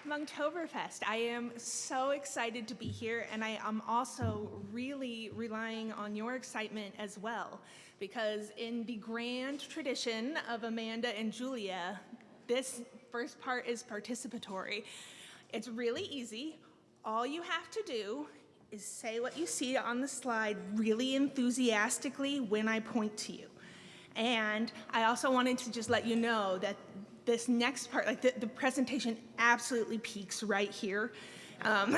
Monktoberfest. I am so excited to be here, and I am also really relying on your excitement as well, because in the grand tradition of Amanda and Julia, this first part is participatory. It's really easy. All you have to do is say what you see on the slide really enthusiastically when I point to you. And I also wanted to just let you know that this next part, like the presentation absolutely peaks right here. I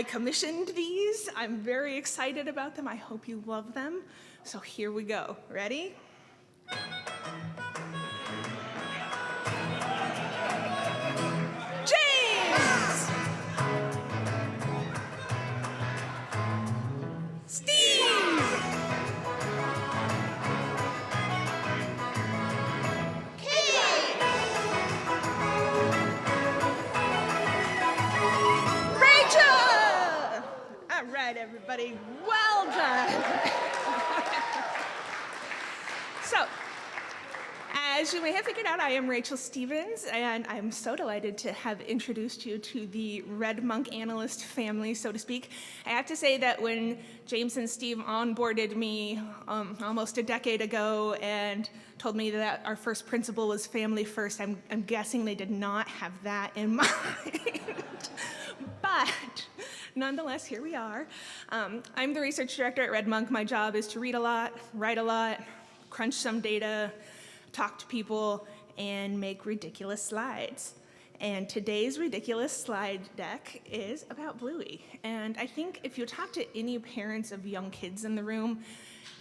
commissioned these. I'm very excited about them. I hope you love them. So here we go. Ready? James! Steve! All right, everybody, well done. So, as you may have figured out, I am Rachel Stevens, and I'm so delighted to have introduced you to the RedMonk analyst family, so to speak. I have to say that when James and Steve onboarded me almost a decade ago and told me that our first principle was family first, I'm guessing they did not have that in mind. But nonetheless, here we are. I'm the research director at RedMonk. My job is to read a lot, write a lot, crunch some data, talk to people, and make ridiculous slides. And today's ridiculous slide deck is about Bluey. And I think if you talk to any parents of young kids in the room,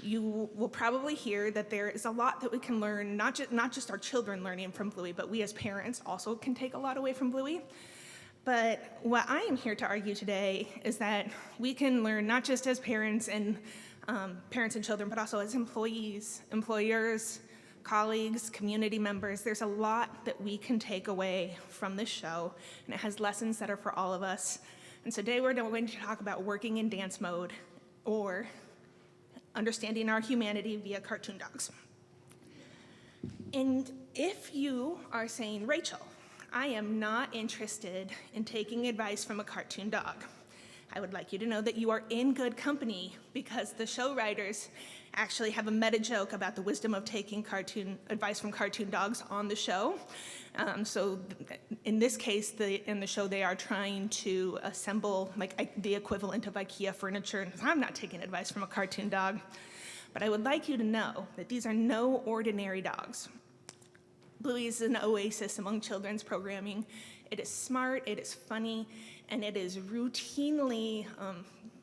you will probably hear that there is a lot that we can learn, not just our children learning from Bluey, but we as parents also can take a lot away from Bluey. But what I am here to argue today is that we can learn not just as parents and children, but also as employees, employers, colleagues, community members. There's a lot that we can take away from this show, and it has lessons that are for all of us. And so today we're going to talk about working in dance mode, or understanding our humanity via cartoon dogs. And if you are saying, Rachel, I am not interested in taking advice from a cartoon dog, I would like you to know that you are in good company, because the show writers actually have a meta joke about the wisdom of taking advice from cartoon dogs on the show. So in this case, in the show, they are trying to assemble the equivalent of IKEA furniture, and I'm not taking advice from a cartoon dog. But I would like you to know that these are no ordinary dogs. Bluey is an oasis among children's programming. It is smart, it is funny, and it is routinely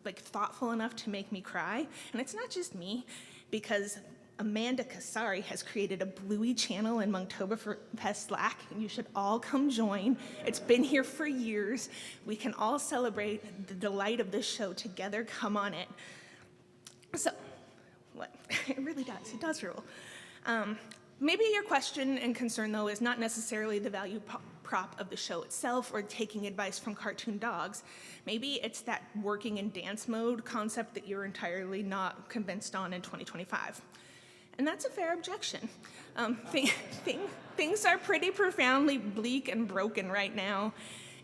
thoughtful enough to make me cry. And it's not just me, because Amanda Kasari has created a Bluey channel in Monktoberfest Slack, and you should all come join. It's been here for years. We can all celebrate the delight of this show together. Come on it. So, what? It really does. It does rule. Maybe your question and concern, though, is not necessarily the value prop of the show itself or taking advice from cartoon dogs. Maybe it's that working in dance mode concept that you're entirely not convinced on in 2025. And that's a fair objection. Things are pretty profoundly bleak and broken right now,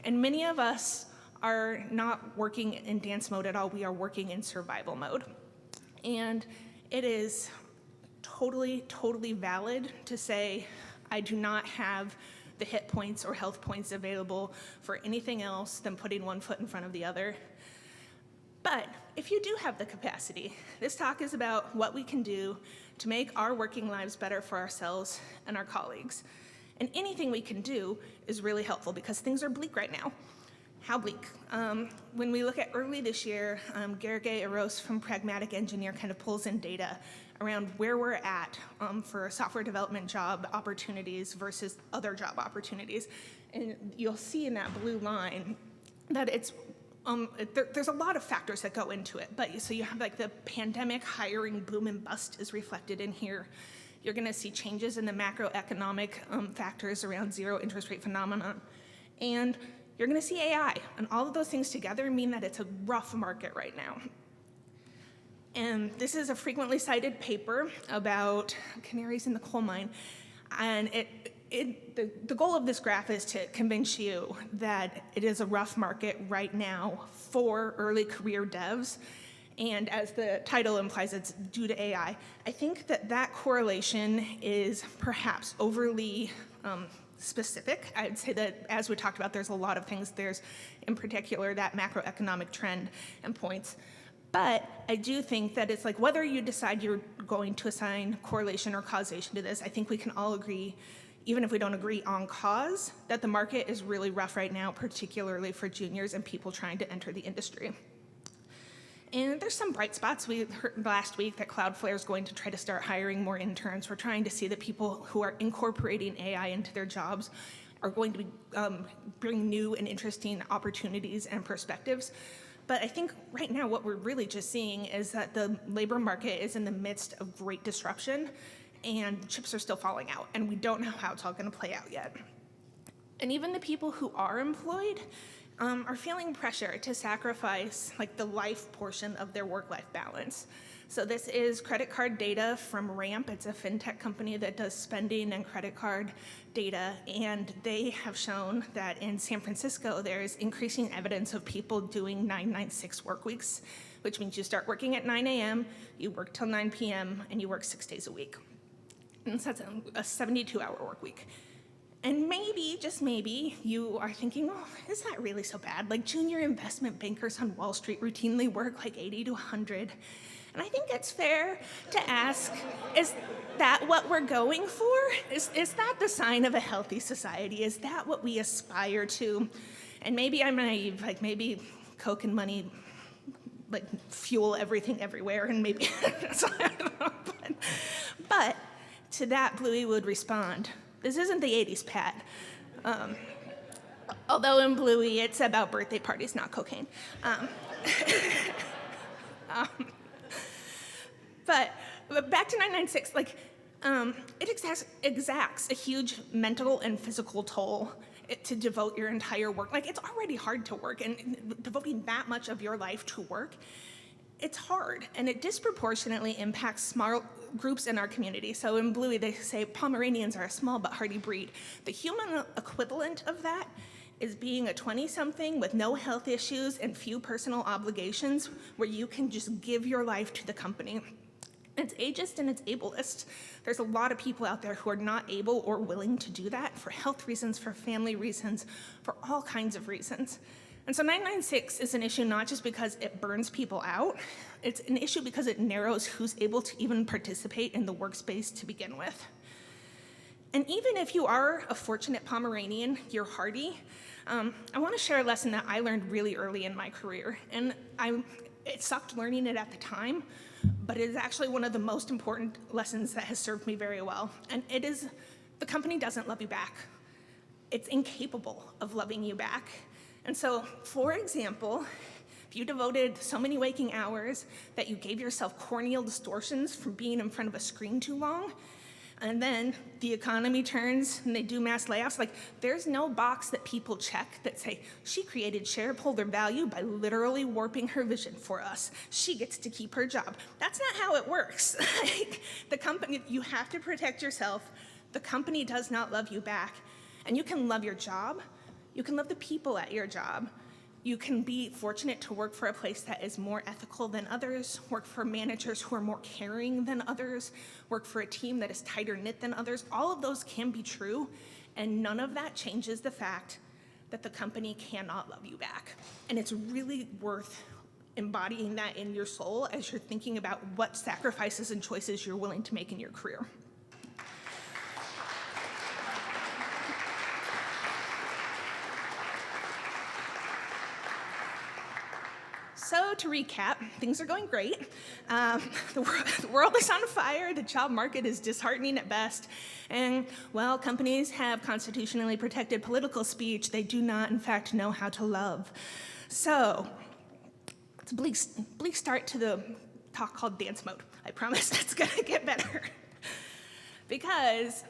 and many of us are not working in dance mode at all. We are working in survival mode. And it is totally valid to say, I do not have the hit points or health points available for anything else than putting one foot in front of the other. But if you do have the capacity, this talk is about what we can do to make our working lives better for ourselves and our colleagues. And anything we can do is really helpful, because things are bleak right now. How bleak? When we look at early this year, Gerge Eros from Pragmatic Engineer kind of pulls in data around where we're at for software development job opportunities versus other job opportunities. And you'll see in that blue line that it's there's a lot of factors that go into it. But so you have the pandemic hiring boom and bust is reflected in here. You're going to see changes in the macroeconomic factors around zero interest rate phenomenon. And you're going to see AI. And all of those things together mean that it's a rough market right now. And this is a frequently cited paper about canaries in the coal mine. And the goal of this graph is to convince you that it is a rough market right now for early career devs. And as the title implies, it's due to AI. I think that correlation is perhaps overly specific. I'd say that, as we talked about, there's a lot of things. There's, in particular, that macroeconomic trend and points. But I do think that it's like, whether you decide you're going to assign correlation or causation to this, I think we can all agree, even if we don't agree on cause, that the market is really rough right now, particularly for juniors and people trying to enter the industry. And there's some bright spots. We heard last week that Cloudflare is going to try to start hiring more interns. We're trying to see that people who are incorporating AI into their jobs are going to bring new and interesting opportunities and perspectives. But I think right now what we're really just seeing is that the labor market is in the midst of great disruption, and chips are still falling out, and we don't know how it's all going to play out yet. And even the people who are employed are feeling pressure to sacrifice like the life portion of their work-life balance. So this is credit card data from Ramp. It's a fintech company that does spending and credit card data, and they have shown that in San Francisco there's increasing evidence of people doing 996 work weeks, which means you start working at 9 a.m., you work till 9 p.m., and you work 6 days a week. And so that's a 72-hour work week. And maybe, just maybe, you are thinking, oh, is that really so bad? Like, junior investment bankers on Wall Street routinely work like 80 to 100. And I think it's fair to ask, is that what we're going for? Is that the sign of a healthy society? Is that what we aspire to? And maybe I'm naive, like maybe Coke and money like fuel everything everywhere, and maybe, so I don't know. But to that, Bluey would respond, this isn't the 80s, Pat. Although in Bluey, it's about birthday parties, not cocaine. But back to 996, like, it exacts a huge mental and physical toll to devote your entire work. Like, it's already hard to work, and devoting that much of your life to work, it's hard, and it disproportionately impacts small groups in our community. So in Bluey, they say Pomeranians are a small but hardy breed. The human equivalent of that is being a 20-something with no health issues and few personal obligations, where you can just give your life to the company. It's ageist and it's ableist. There's a lot of people out there who are not able or willing to do that for health reasons, for family reasons, for all kinds of reasons. And so 996 is an issue not just because it burns people out, it's an issue because it narrows who's able to even participate in the workspace to begin with. And even if you are a fortunate Pomeranian, you're hardy, I want to share a lesson that I learned really early in my career. And it sucked learning it at the time, but it is actually one of the most important lessons that has served me very well. And it is, the company doesn't love you back. It's incapable of loving you back. And so, for example, if you devoted so many waking hours that you gave yourself corneal distortions from being in front of a screen too long, and then the economy turns and they do mass layoffs, like, there's no box that people check that say, she created shareholder value by literally warping her vision for us. She gets to keep her job. That's not how it works. Like, the company, you have to protect yourself. The company does not love you back. And you can love your job. You can love the people at your job. You can be fortunate to work for a place that is more ethical than others, work for managers who are more caring than others, work for a team that is tighter knit than others. All of those can be true, and none of that changes the fact that the company cannot love you back. And it's really worth embodying that in your soul as you're thinking about what sacrifices and choices you're willing to make in your career. So to recap, things are going great. The world is on fire, the job market is disheartening at best, and while companies have constitutionally protected political speech, they do not, in fact, know how to love. So, it's a bleak start to the talk called dance mode. I promise it's gonna get better. Because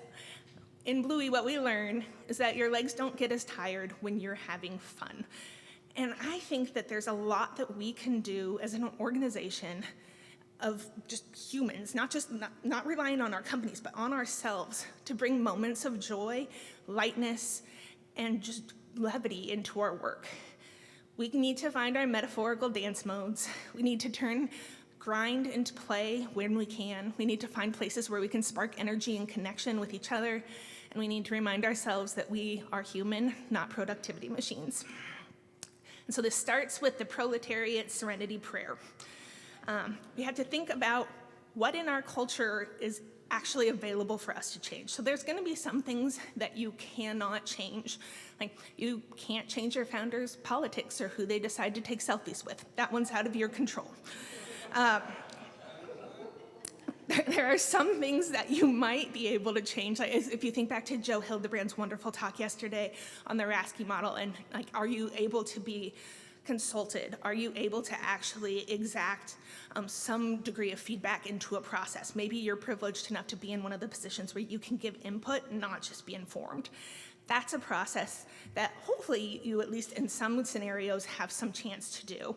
in Bluey, what we learn is that your legs don't get as tired when you're having fun. And I think that there's a lot that we can do as an organization of just humans, not relying on our companies, but on ourselves to bring moments of joy, lightness, and just levity into our work. We need to find our metaphorical dance modes. We need to turn grind into play when we can. We need to find places where we can spark energy and connection with each other. And we need to remind ourselves that we are human, not productivity machines. And so this starts with the proletariat serenity prayer. We have to think about what in our culture is actually available for us to change. So there's gonna be some things that you cannot change. Like you can't change your founder's politics or who they decide to take selfies with. That one's out of your control. There are some things that you might be able to change. Like if you think back to Joe Hildebrand's wonderful talk yesterday on the Rasky model, and like, are you able to be consulted? Are you able to actually exact some degree of feedback into a process? Maybe you're privileged enough to be in one of the positions where you can give input, not just be informed. That's a process that hopefully you, at least in some scenarios, have some chance to do.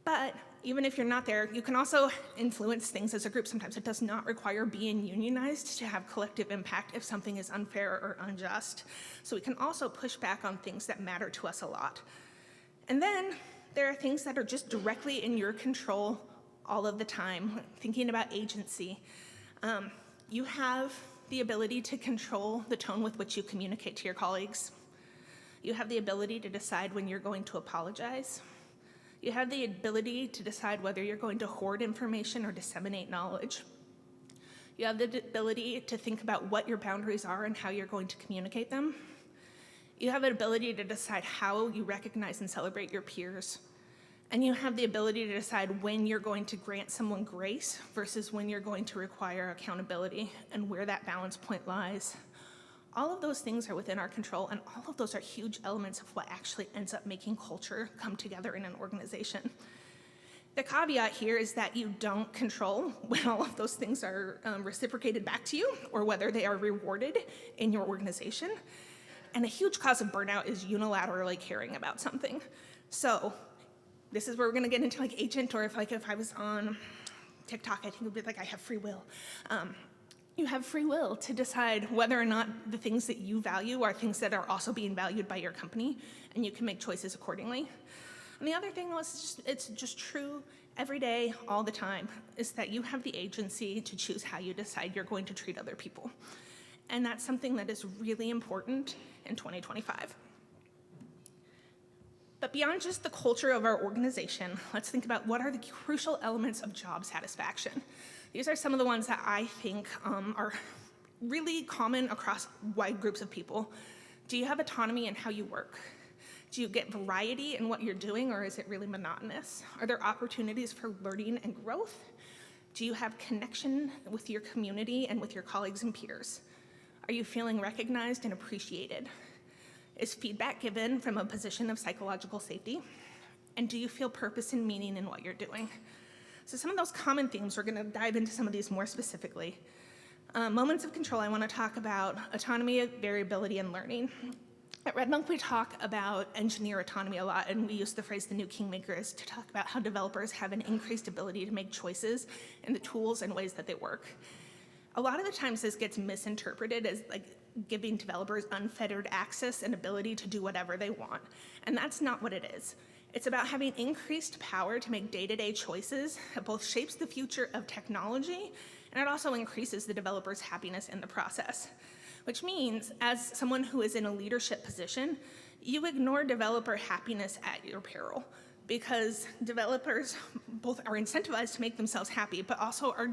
But even if you're not there, you can also influence things as a group. Sometimes it does not require being unionized to have collective impact if something is unfair or unjust. So we can also push back on things that matter to us a lot. And then there are things that are just directly in your control all of the time. Thinking about agency, you have the ability to control the tone with which you communicate to your colleagues. You have the ability to decide when you're going to apologize. You have the ability to decide whether you're going to hoard information or disseminate knowledge. You have the ability to think about what your boundaries are and how you're going to communicate them. You have an ability to decide how you recognize and celebrate your peers. And you have the ability to decide when you're going to grant someone grace versus when you're going to require accountability and where that balance point lies. All of those things are within our control, and all of those are huge elements of what actually ends up making culture come together in an organization. The caveat here is that you don't control when all of those things are reciprocated back to you or whether they are rewarded in your organization. And a huge cause of burnout is unilaterally caring about something. So this is where we're gonna get into like agent, or if I was on TikTok, I think it would be like I have free will. You have free will to decide whether or not the things that you value are things that are also being valued by your company, and you can make choices accordingly. And the other thing was, it's just true every day, all the time, is that you have the agency to choose how you decide you're going to treat other people. And that's something that is really important in 2025. But beyond just the culture of our organization, let's think about what are the crucial elements of job satisfaction. These are some of the ones that I think are really common across wide groups of people. Do you have autonomy in how you work? Do you get variety in what you're doing, or is it really monotonous? Are there opportunities for learning and growth? Do you have connection with your community and with your colleagues and peers? Are you feeling recognized and appreciated? Is feedback given from a position of psychological safety? And do you feel purpose and meaning in what you're doing? So some of those common themes, we're gonna dive into some of these more specifically. Moments of control, I wanna talk about autonomy, variability, and learning. At RedMonk, we talk about engineer autonomy a lot, and we use the phrase the new kingmakers to talk about how developers have an increased ability to make choices in the tools and ways that they work. A lot of the times this gets misinterpreted as like giving developers unfettered access and ability to do whatever they want, and that's not what it is. It's about having increased power to make day-to-day choices that both shapes the future of technology, and it also increases the developer's happiness in the process. Which means, as someone who is in a leadership position, you ignore developer happiness at your peril, because developers both are incentivized to make themselves happy, but also are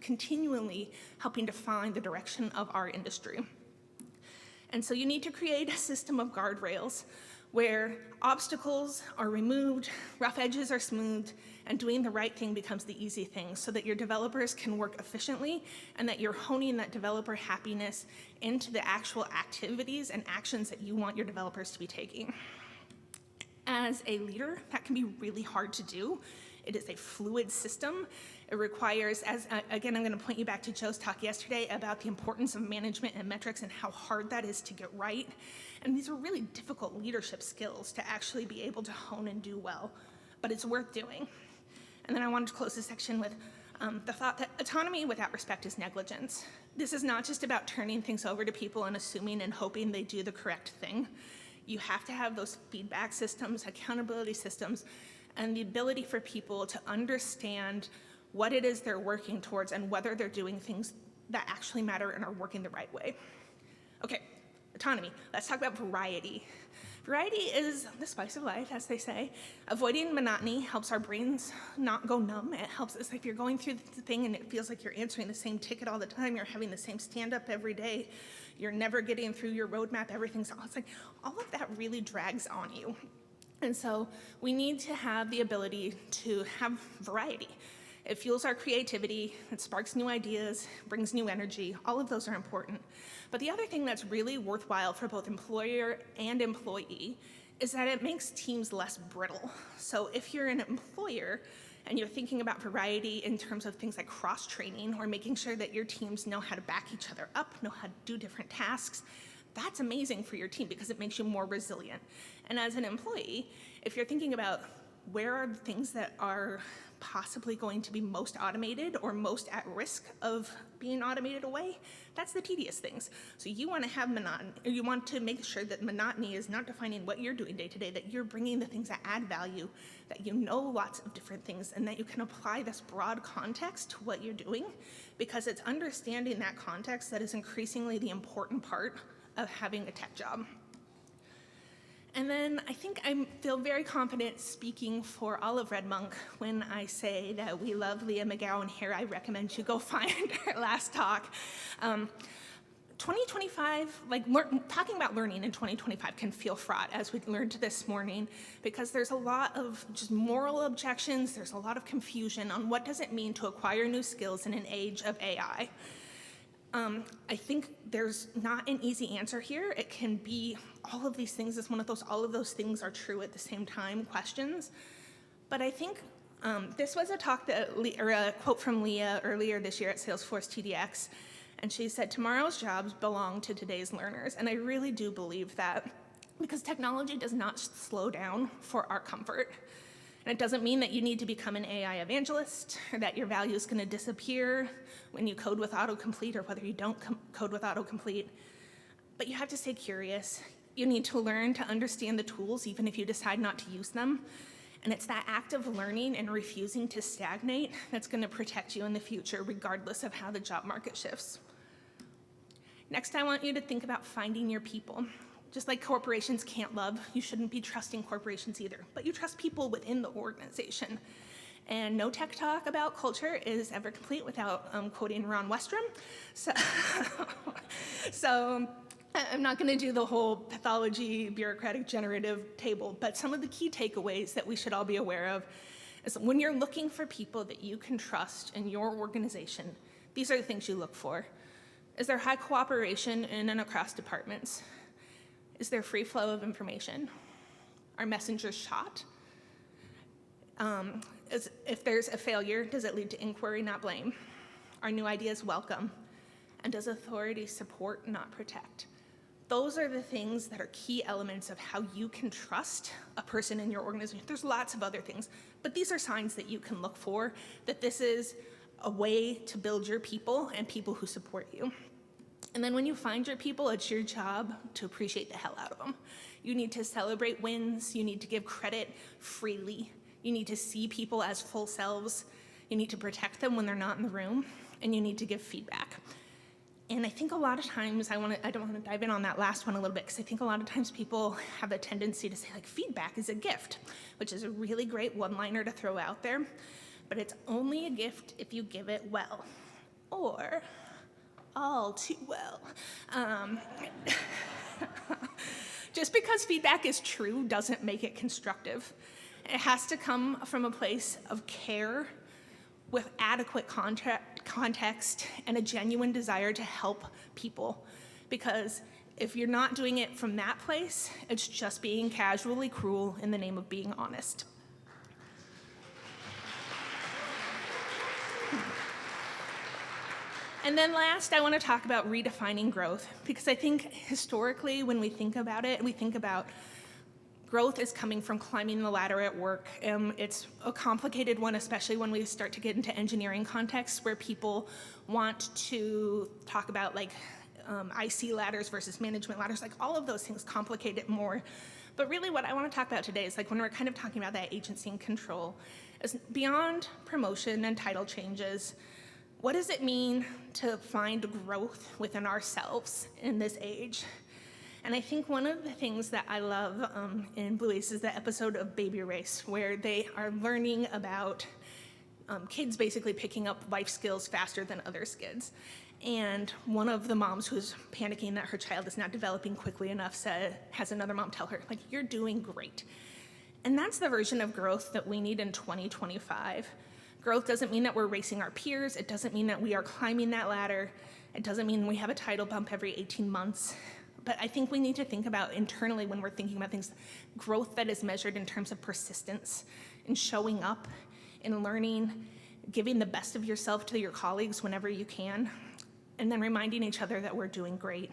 continually helping define the direction of our industry. And so you need to create a system of guardrails where obstacles are removed, rough edges are smoothed, and doing the right thing becomes the easy thing, so that your developers can work efficiently and that you're honing that developer happiness into the actual activities and actions that you want your developers to be taking. As a leader, that can be really hard to do. It is a fluid system. It requires, again, I'm gonna point you back to Joe's talk yesterday about the importance of management and metrics and how hard that is to get right. And these are really difficult leadership skills to actually be able to hone and do well, but it's worth doing. And then I wanted to close this section with the thought that autonomy without respect is negligence. This is not just about turning things over to people and assuming and hoping they do the correct thing. You have to have those feedback systems, accountability systems, and the ability for people to understand what it is they're working towards and whether they're doing things that actually matter and are working the right way. Okay, autonomy. Let's talk about variety. Variety is the spice of life, as they say. Avoiding monotony helps our brains not go numb. It helps us if you're going through the thing and it feels like you're answering the same ticket all the time, you're having the same stand-up every day, you're never getting through your roadmap, everything's all, it's like, all of that really drags on you. And so we need to have the ability to have variety. It fuels our creativity, it sparks new ideas, brings new energy. All of those are important. But the other thing that's really worthwhile for both employer and employee is that it makes teams less brittle. So if you're an employer and you're thinking about variety in terms of things like cross-training or making sure that your teams know how to back each other up, know how to do different tasks, that's amazing for your team because it makes you more resilient. And as an employee, if you're thinking about where are the things that are possibly going to be most automated or most at risk of being automated away, that's the tedious things. So you want to have monotony, or you want to make sure that monotony is not defining what you're doing day to day, that you're bringing the things that add value, that you know lots of different things, and that you can apply this broad context to what you're doing, because it's understanding that context that is increasingly the important part of having a tech job. And then I think I feel very confident speaking for all of RedMonk when I say that we love Leah McGowan here. I recommend you go find her last talk. 2025, talking about learning in 2025 can feel fraught, as we learned this morning, because there's a lot of just moral objections, there's a lot of confusion on what does it mean to acquire new skills in an age of AI. I think there's not an easy answer here. It can be all of these things. It's one of those all of those things are true at the same time questions. But I think this was a talk or a quote from Leah earlier this year at Salesforce TDX, and she said, "Tomorrow's jobs belong to today's learners." And I really do believe that, because technology does not slow down for our comfort. And it doesn't mean that you need to become an AI evangelist or that your value is going to disappear when you code with autocomplete or whether you don't code with autocomplete. But you have to stay curious. You need to learn to understand the tools even if you decide not to use them. And it's that act of learning and refusing to stagnate that's going to protect you in the future regardless of how the job market shifts. Next, I want you to think about finding your people. Just like corporations can't love, you shouldn't be trusting corporations either, but you trust people within the organization. And no tech talk about culture is ever complete without quoting Ron Westrum. So I'm not gonna do the whole pathology, bureaucratic, generative table, but some of the key takeaways that we should all be aware of is when you're looking for people that you can trust in your organization, these are the things you look for. Is there high cooperation in and across departments? Is there free flow of information? Are messengers shot? If there's a failure, does it lead to inquiry, not blame? Are new ideas welcome? And does authority support, not protect? Those are the things that are key elements of how you can trust a person in your organization. There's lots of other things, but these are signs that you can look for, that this is a way to build your people and people who support you. And then when you find your people, it's your job to appreciate the hell out of them. You need to celebrate wins. You need to give credit freely. You need to see people as full selves. You need to protect them when they're not in the room. And you need to give feedback. And I think a lot of times, I don't want to dive in on that last one a little bit, because I think a lot of times people have a tendency to say, like, feedback is a gift, which is a really great one-liner to throw out there. But it's only a gift if you give it well. Or all too well. Just because feedback is true doesn't make it constructive. It has to come from a place of care with adequate context and a genuine desire to help people. Because if you're not doing it from that place, it's just being casually cruel in the name of being honest. And then last, I want to talk about redefining growth, because I think historically when we think about it, we think about Growth is coming from climbing the ladder at work. It's a complicated one, especially when we start to get into engineering contexts where people want to talk about like IC ladders versus management ladders. Like all of those things complicate it more. But really what I want to talk about today is like when we're kind of talking about that agency and control, is beyond promotion and title changes, what does it mean to find growth within ourselves in this age? And I think one of the things that I love in Bluey's is the episode of Baby Race, where they are learning about kids basically picking up life skills faster than other kids. And one of the moms who's panicking that her child is not developing quickly enough has another mom tell her, like, you're doing great. And that's the version of growth that we need in 2025. Growth doesn't mean that we're racing our peers. It doesn't mean that we are climbing that ladder. It doesn't mean we have a title bump every 18 months. But I think we need to think about internally when we're thinking about things, growth that is measured in terms of persistence, in showing up, in learning, giving the best of yourself to your colleagues whenever you can, and then reminding each other that we're doing great.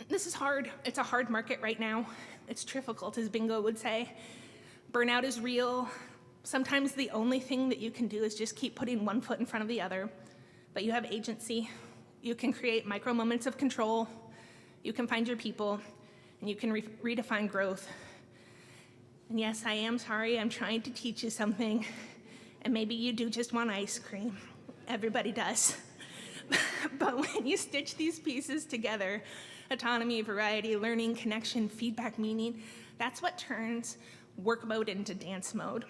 This is hard. It's a hard market right now. It's difficult, as Bingo would say. Burnout is real. Sometimes the only thing that you can do is just keep putting one foot in front of the other, but you have agency. You can create micro moments of control, you can find your people, and you can redefine growth. And yes, I am sorry, I'm trying to teach you something, and maybe you do just want ice cream. Everybody does. But when you stitch these pieces together, autonomy, variety, learning, connection, feedback, meaning, that's what turns work mode into dance mode.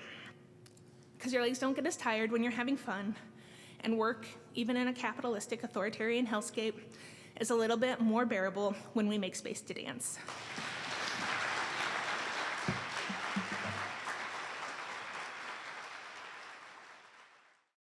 Because your legs don't get as tired when you're having fun, and work, even in a capitalistic authoritarian hellscape, is a little bit more bearable when we make space to dance.